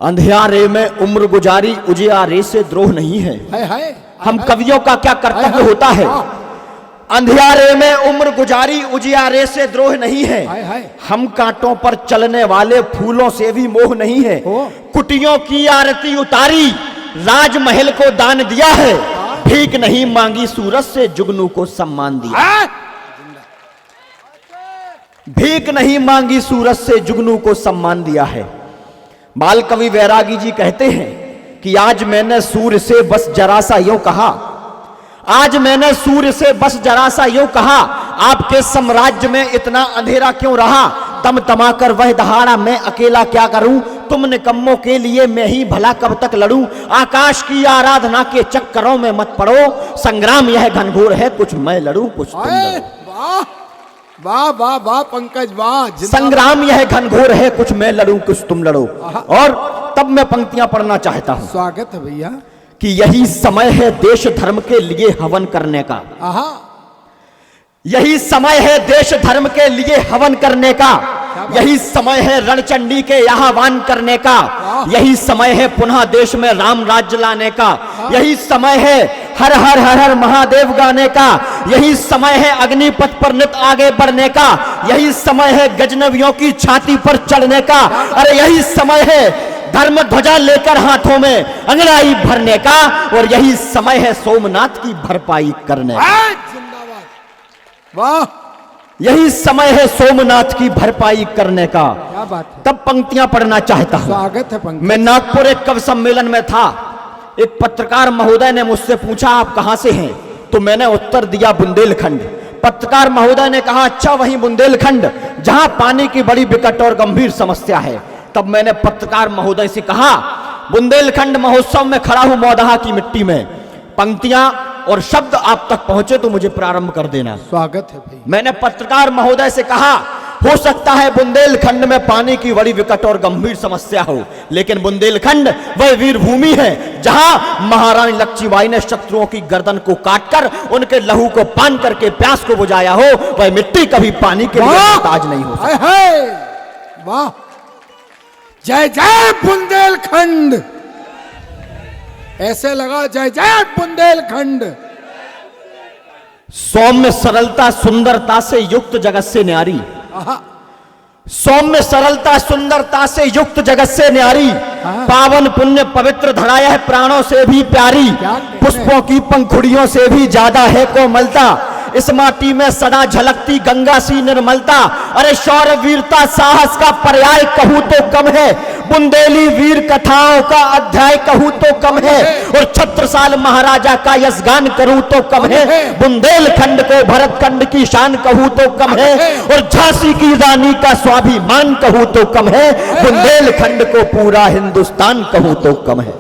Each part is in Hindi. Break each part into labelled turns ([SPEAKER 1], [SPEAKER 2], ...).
[SPEAKER 1] अंधियारे में उम्र गुजारी उजियारे से द्रोह नहीं है। हम कवियों का क्या कर्तव्य होता है। अंधियारे में उम्र गुजारी उजियारे से द्रोह नहीं है। हम कांटों पर चलने वाले फूलों से भी मोह नहीं है। कुटियों की आरती उतारी राजमहल को दान दिया है। भीख नहीं मांगी सूरज से जुगनू को सम्मान दिया। भीख नहीं मांगी सूरज से जुगनू को सम्मान दिया है। बाल कवि वैरागी जी कहते हैं कि आज मैंने सूर्य से बस जरा सा यूं कहा, आज मैंने सूर्य से बस जरा सा यूं कहा, आपके साम्राज्य में इतना अंधेरा क्यों रहा। तम तमाकर वह दहाड़ा मैं अकेला क्या करूं, तुम निकम्मों के लिए मैं ही भला कब तक लड़ूं। आकाश की आराधना के चक्करों में मत पड़ो, संग्राम यह घनघोर है कुछ मैं लड़ूं कुछ तुम लड़ो।
[SPEAKER 2] वाह वाह वाह पंकज वाह।
[SPEAKER 1] संग्राम यह घनघोर है कुछ मैं लड़ूं कुछ तुम लड़ो। और तब मैं पंक्तियां पढ़ना चाहता हूं।
[SPEAKER 2] स्वागत है भैया।
[SPEAKER 1] कि यही समय है देश धर्म के लिए हवन करने का। यही समय है देश धर्म के लिए हवन करने का। यही समय है रणचंडी के आह्वान करने का। यही समय है पुनः देश में राम राज्य लाने का। यही समय है हर हर हर हर महादेव गाने का। यही समय है अग्निपथ पर नित आगे बढ़ने का। यही समय है गजनवियों की छाती पर चढ़ने का। अरे यही समय है धर्म ध्वजा लेकर हाथों में अंगड़ाई भरने का। और यही समय है सोमनाथ की भरपाई करने का।
[SPEAKER 2] वाह।
[SPEAKER 1] यही समय है सोमनाथ की भरपाई करने का।
[SPEAKER 2] क्या बात है।
[SPEAKER 1] तब पंक्तियां पढ़ना चाहता हूं।
[SPEAKER 2] स्वागत है पंकज।
[SPEAKER 1] मैं नागपुर एक कवि सम्मेलन में था। एक पत्रकार महोदय ने मुझसे पूछा आप कहां से हैं, तो मैंने उत्तर दिया बुंदेलखंड। पत्रकार महोदय ने कहा अच्छा वही बुंदेलखंड जहां पानी की बड़ी विकट और गंभीर समस्या है। तब मैंने पत्रकार महोदय से कहा बुंदेलखंड महोत्सव में खड़ा हूं मौदहा की मिट्टी में, पंक्तियां और शब्द आप तक पहुंचे तो मुझे प्रारंभ कर देना।
[SPEAKER 2] स्वागत है भाई।
[SPEAKER 1] मैंने पत्रकार महोदय से कहा हो सकता है बुंदेलखंड में पानी की बड़ी विकट और गंभीर समस्या हो, लेकिन बुंदेलखंड वह वीर भूमि है जहां महारानी लक्ष्मीबाई ने शत्रुओं की गर्दन को काटकर उनके लहू को पान करके प्यास को बुझाया हो। वह मिट्टी कभी पानी के लिए मोहताज नहीं हो सकती।
[SPEAKER 2] वाह। जय जय बुंदेलखंड। ऐसे लगा जय जय बुंदेलखंड।
[SPEAKER 1] सौम्य सरलता सुंदरता से युक्त जगत से न्यारी। सौम्य सरलता सुंदरता से युक्त जगत से न्यारी। पावन पुण्य पवित्र धरा है प्राणों से भी प्यारी। पुष्पों की पंखुड़ियों से भी ज्यादा है कोमलता। इस माटी में सदा झलकती गंगा सी निर्मलता। अरे शौर्य वीरता साहस का पर्याय कहूं तो कम है। बुंदेली वीर कथाओं का अध्याय कहूं तो कम है। और छत्रसाल महाराजा का यशगान करूं तो कम है। बुंदेलखंड को भरतखंड की शान कहूं तो कम है। और झांसी की रानी का स्वाभिमान कहूं तो कम है। बुंदेलखंड को पूरा हिंदुस्तान कहूं तो कम है।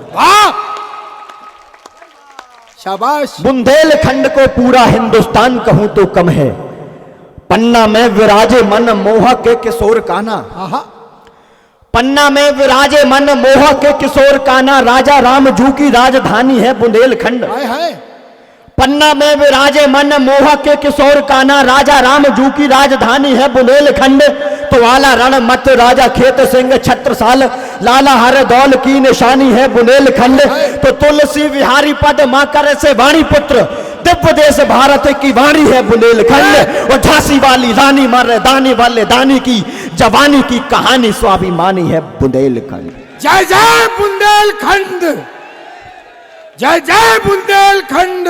[SPEAKER 2] शाबाश।
[SPEAKER 1] बुंदेलखंड को पूरा हिंदुस्तान कहूं तो कम है। पन्ना में विराजे मन मोह के किशोर कान्हा। पन्ना में विराजे मन मोह के किशोर कान्हा। राजा रामजू की राजधानी है बुंदेलखंड। पन्ना में विराजे मन मोह के किशोर कान्हा। राजा रामजू की राजधानी है बुंदेलखंड। तो वाला रण मत राजा खेत सिंह छत्रसाल लाला हर दौल की निशानी है बुंदेलखंड। तो तुलसी विहारी पद मां करे से वाणी पुत्र दिव्य देश भारत की वाणी है बुंदेलखंड। और झांसी वाली रानी मर दानी वाले दानी की जवानी की कहानी स्वाभिमानी है बुंदेलखंड।
[SPEAKER 2] जय जय बुंदेलखंड। जय जय बुंदेलखंड।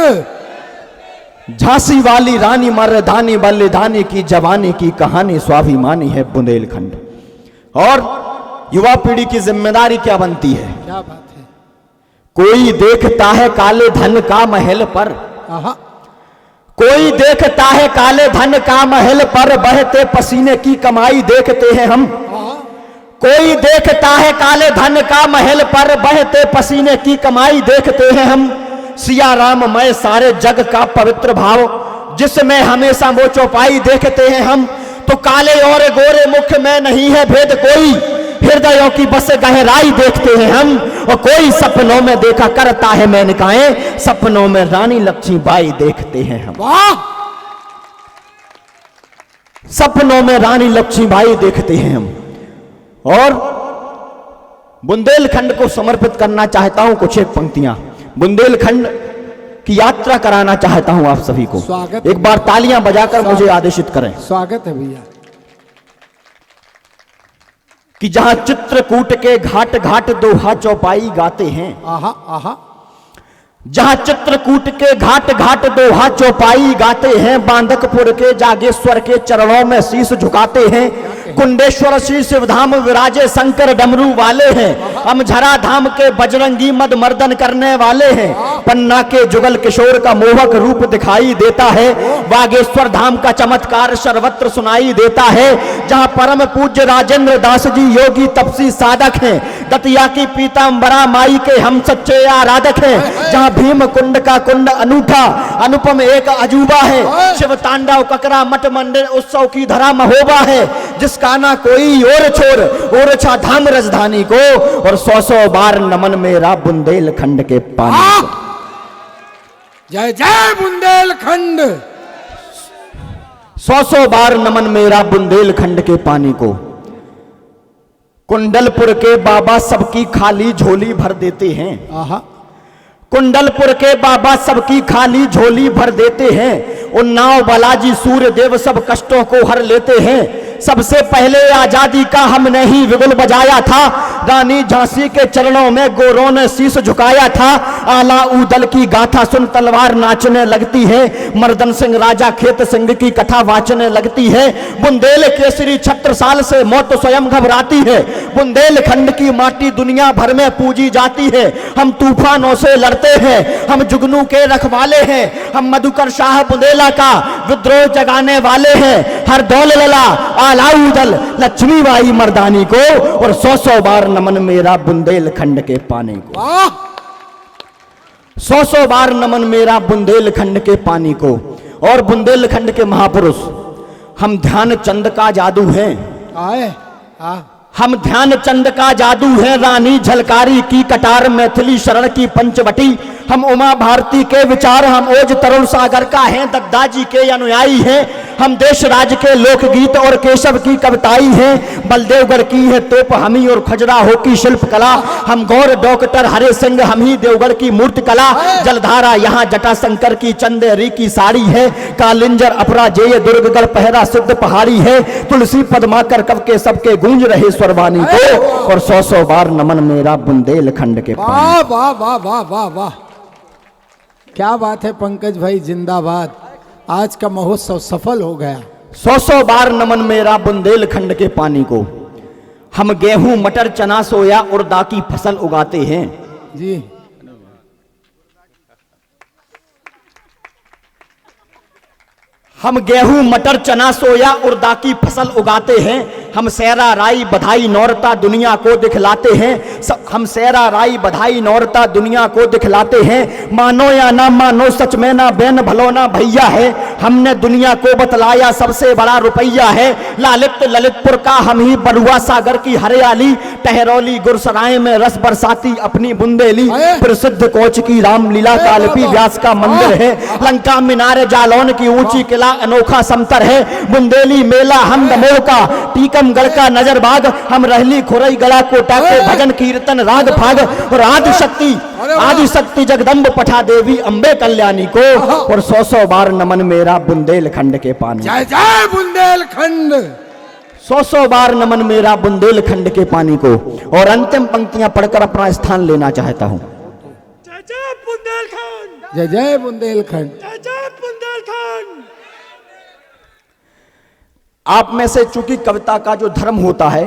[SPEAKER 1] झांसी वाली रानी मर्दानी बल्लेदानी की जवानी की कहानी स्वाभिमानी है बुंदेलखंड। और युवा पीढ़ी की जिम्मेदारी क्या बनती है।
[SPEAKER 2] क्या बात है।
[SPEAKER 1] कोई देखता है काले धन का महल पर। कोई देखता है काले धन का महल पर बहते पसीने की कमाई देखते हैं हम। कोई देखता है काले धन का महल पर बहते पसीने की कमाई देखते हैं हम। सिया राम मैं सारे जग का पवित्र भाव जिसमें हमेशा वो चौपाई देखते हैं हम। तो काले और गोरे मुख में नहीं है भेद कोई, हृदयों की बस गहराई देखते हैं हम। और कोई सपनों में देखा करता है मेनकाएं, सपनों में रानी लक्ष्मीबाई देखते हैं हम। सपनों में रानी लक्ष्मीबाई देखते हैं हम। और बुंदेलखंड को समर्पित करना चाहता हूं कुछ एक पंक्तियां, बुंदेलखंड की यात्रा कराना चाहता हूं आप सभी को।
[SPEAKER 2] स्वागत।
[SPEAKER 1] एक बार तालियां बजाकर मुझे आदेशित करें
[SPEAKER 2] स्वागत है भैया।
[SPEAKER 1] कि जहां चित्रकूट के घाट घाट दोहा चौपाई गाते हैं,
[SPEAKER 2] आहा आहा,
[SPEAKER 1] जहां चित्रकूट के घाट घाट दोहा चौपाई गाते हैं, बांधकपुर के जागेश्वर के चरणों में शीश झुकाते हैं, कुंडेश्वर श्री शिवधाम विराजे शंकर डमरू वाले हैं, अमझरा धाम के बजरंगी मद मर्दन करने वाले हैं, पन्ना के जुगल किशोर का मोहक रूप दिखाई देता है, बागेश्वर धाम का चमत्कार सर्वत्र सुनाई देता है, जहां परम पूज्य राजेंद्र दास जी योगी तपसी साधक हैं, दतिया की पीतांबरा माई के हम सच्चे आराधक हैं, जहां भीम कुंड का कुंड अनूठा अनुपम एक अजूबा है, शिव तांडव ककरा मठ मंदिर उत्सव की धरा महोबा है, जिसका ना कोई और छोर और छा धाम राजधानी को, और 100 बार नमन मेरा बुंदेलखंड के पानी को।
[SPEAKER 2] जय जय बुंदेलखंड।
[SPEAKER 1] 100 बार नमन मेरा बुंदेलखंड के पानी को। कुंडलपुर के बाबा सबकी खाली झोली भर देते हैं,
[SPEAKER 2] आहा,
[SPEAKER 1] कुंडलपुर के बाबा सबकी खाली झोली भर देते हैं, उन्नाव बालाजी सूर्य देव सब कष्टों को हर लेते हैं, सबसे पहले आजादी का हमने ही विगुल बजाया था, रानी झांसी के चरणों में गोरों ने शीश झुकाया था, आला उदल की गाथा सुन तलवार नाचने लगती है, मर्दन सिंह राजा खेत सिंह की कथा वाचने लगती है, बुंदेल केसरी छत्रसाल से मौत स्वयं घबराती है, बुंदेलखंड की माटी दुनिया भर में पूजी जाती है, हम तूफानों से लड़ते हैं, हम जुगनू के रखवाले हैं, हम मधुकर शाह बुंदेला का विद्रोह जगाने वाले हैं, हर दौल लला आलाउदल लक्ष्मी बाई मर्दानी को, और 100 बार नमन मेरा बुंदेलखंड के पानी को। 100 बार नमन मेरा बुंदेलखंड के पानी को। और बुंदेलखंड के महापुरुष हम ध्यानचंद का जादू हैं,
[SPEAKER 2] आए आ,
[SPEAKER 1] हम ध्यानचंद का जादू है, रानी झलकारी की कटार मैथिली शरण की पंचवटी, हम उमा भारती के विचार, हम ओज तरुण सागर का हैं, दद्दाजी के अनुयायी हैं, हम देश राज के लोकगीत और केशव की कविताई हैं, बलदेवगढ़ की है तोप हमी और खजुराहो की शिल्प कला, हम गौर डॉक्टर हरे सिंह हम ही देवगढ़ की मूर्ति कला, जलधारा यहाँ जटाशंकर की चंदेरी की साड़ी है, कालिंजर अपराजेय दुर्गगढ़ पहरा सिद्ध पहाड़ी है, तुलसी पद्माकर कब के सबके गूंज रहे स्वरवानी को, और 100 बार नमन मेरा बुंदेलखंड के पानी।
[SPEAKER 2] वाह वाह वाह वाह वाह वाह, क्या बात है पंकज भाई, जिंदाबाद। आज का महोत्सव सफल हो गया।
[SPEAKER 1] 100 बार नमन मेरा बुंदेलखंड के पानी को। हम गेहूं मटर चना सोया उड़दा की फसल उगाते हैं
[SPEAKER 2] जी,
[SPEAKER 1] हम गेहूं मटर चना सोया उड़दा की फसल उगाते हैं, हम सेरा राई बधाई नौरता दुनिया को दिखलाते हैं, हम सेरा राई बधाई नौरता दुनिया को दिखलाते हैं, मानो या ना मानो सच में ना बेन भलो ना भैया है, हमने दुनिया को बतलाया सबसे बड़ा रुपया है, लालित ललितपुर का हम ही बरुआ सागर की हरियाली, टहरौली गुरसराय में रस बरसाती अपनी बुंदेली, प्रसिद्ध कोच की रामलीला कालपी व्यास का मंदिर है, लंका मीनार जालौन की ऊंची किला अनोखा समतर है, बुंदेली मेला हम दमोह का टीकमगढ़ का नजरबाग, हम रहली खुरई गड़ा कोटा के भजन कीर्तन राग भाग, और आदि शक्ति जगदम्ब पठा देवी अम्बे कल्याणी को, और 100 बार नमन मेरा बुंदेलखंड के पानी।
[SPEAKER 2] जय जय बुंदेलखंड।
[SPEAKER 1] 100 बार नमन मेरा बुंदेलखंड के पानी को। और अंतिम पंक्तियां पढ़कर अपना स्थान लेना चाहता हूं।
[SPEAKER 3] जय जय बुंदेलखंड,
[SPEAKER 2] जय जय बुंदेलखंड।
[SPEAKER 3] जय जय बुंदेलखंड।
[SPEAKER 1] आप में से चूंकि कविता का जो धर्म होता है,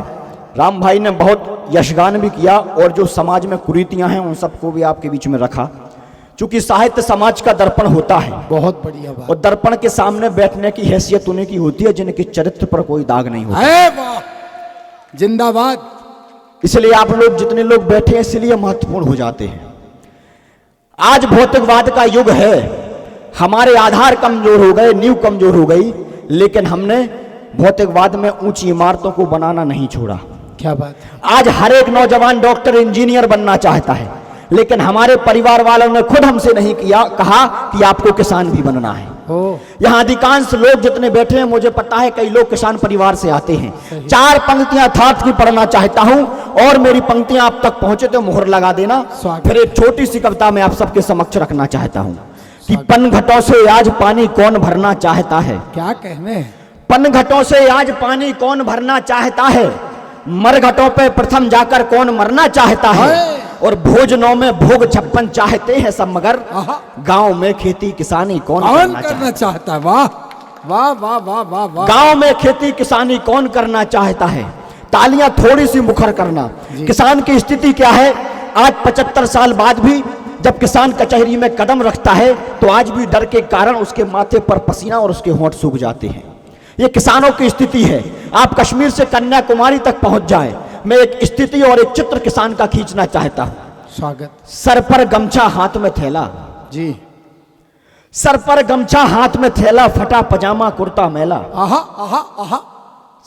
[SPEAKER 1] राम भाई ने बहुत यशगान भी किया, और जो समाज में कुरीतियां हैं उन सबको भी आपके बीच में रखा, चूंकि साहित्य समाज का दर्पण होता है,
[SPEAKER 2] बहुत बढ़िया बात।
[SPEAKER 1] और दर्पण के सामने बैठने की हैसियत उन्हीं की होती है जिनके चरित्र पर कोई दाग नहीं होता।
[SPEAKER 2] है वाह, जिंदाबाद।
[SPEAKER 1] इसलिए आप लोग जितने लोग बैठे हैं इसलिए महत्वपूर्ण हो जाते हैं। आज भौतिकवाद का युग है, हमारे आधार कमजोर हो गए, नींव कमजोर हो गई, लेकिन हमने भौतिकवाद में ऊंची इमारतों को बनाना नहीं छोड़ा।
[SPEAKER 2] क्या बात।
[SPEAKER 1] आज हर एक नौजवान डॉक्टर इंजीनियर बनना चाहता है, लेकिन हमारे परिवार वालों ने खुद हमसे नहीं कहा कि आपको किसान भी बनना है।
[SPEAKER 2] हो
[SPEAKER 1] यहाँ अधिकांश लोग जितने बैठे हैं, मुझे पता है कई लोग किसान परिवार से आते हैं। 4 पंक्तियां यथार्थ की पढ़ना चाहता हूं और मेरी पंक्तियां आप तक पहुंचे तो मुहर लगा देना।
[SPEAKER 2] स्वागत।
[SPEAKER 1] फिर एक छोटी सी कविता मैं आप सबके समक्ष रखना चाहता हूं कि पनघटों से आज पानी कौन भरना चाहता है।
[SPEAKER 2] क्या कहने,
[SPEAKER 1] पनघटों से आज पानी कौन भरना चाहता है, मरघटों पे प्रथम जाकर कौन मरना चाहता है। और भोजनों में भोग 56 चाहते हैं सब, मगर गांव में खेती किसानी कौन
[SPEAKER 2] करना चाहता है। वाह वाह वाह वाह वाह वाह।
[SPEAKER 1] गांव में खेती किसानी कौन करना चाहता है। तालियां थोड़ी सी मुखर करना। किसान की स्थिति क्या है, आज 75 साल बाद भी जब किसान कचहरी में कदम रखता है तो आज भी डर के कारण उसके माथे पर पसीना और उसके होंठ सूख जाते हैं। ये किसानों की स्थिति है। आप कश्मीर से कन्याकुमारी तक पहुंच जाए, मैं एक स्थिति और एक चित्र किसान का खींचना चाहता हूं।
[SPEAKER 2] स्वागत।
[SPEAKER 1] सर पर गमछा हाथ में थैला
[SPEAKER 2] जी,
[SPEAKER 1] सर पर गमछा हाथ में थैला, फटा पजामा कुर्ता मैला।
[SPEAKER 2] आहा आहा आहा।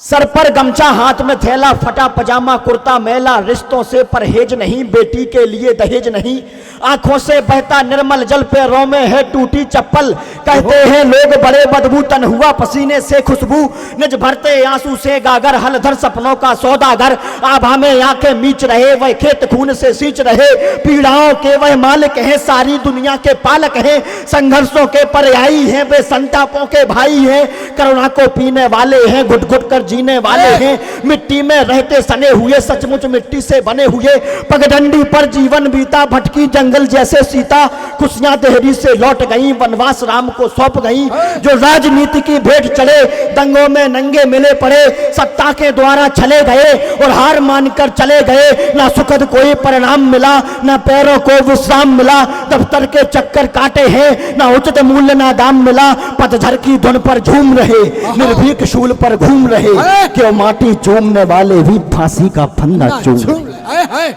[SPEAKER 1] सर पर गमछा हाथ में थैला, फटा पजामा कुर्ता मैला, रिश्तों से परहेज नहीं, बेटी के लिए दहेज नहीं, आंखों से बहता निर्मल जल, पैरों में है टूटी चप्पल, कहते हैं लोग बड़े बदबू, तन हुआ पसीने से खुशबू, निज भरते आंसू से गागर, हलधर सपनों का सौदागर, आभा में आंखें मीच रहे, वह खेत खून से सींच रहे, पीड़ाओं के वह मालिक हैं, सारी दुनिया के पालक हैं, संघर्षों के पर्यायी हैं, वे संतापों के भाई हैं, करुणा को पीने वाले हैं, घुट घुट कर जीने वाले हैं, मिट्टी में रहते सने हुए, सचमुच मिट्टी से बने हुए, पगडंडी पर जीवन बीता, भटकी जंगल जैसे सीता, खुशियां देहरी से लौट गई, वनवास राम को सौंप गई, जो राजनीति की भेंट चढ़े, दंगों में नंगे मिले पड़े, सत्ता के द्वारा चले गए और हार मानकर चले गए, ना सुखद कोई परिणाम मिला, ना पैरों को विश्राम मिला, दफ्तर के चक्कर काटे हैं, ना उचित मूल्य ना दाम मिला, पतझड़ की धुन पर झूम रहे, निर्भीक शूल पर घूम रहे, क्यों माटी चूमने वाले भी फांसी का फंदा चूम रहे।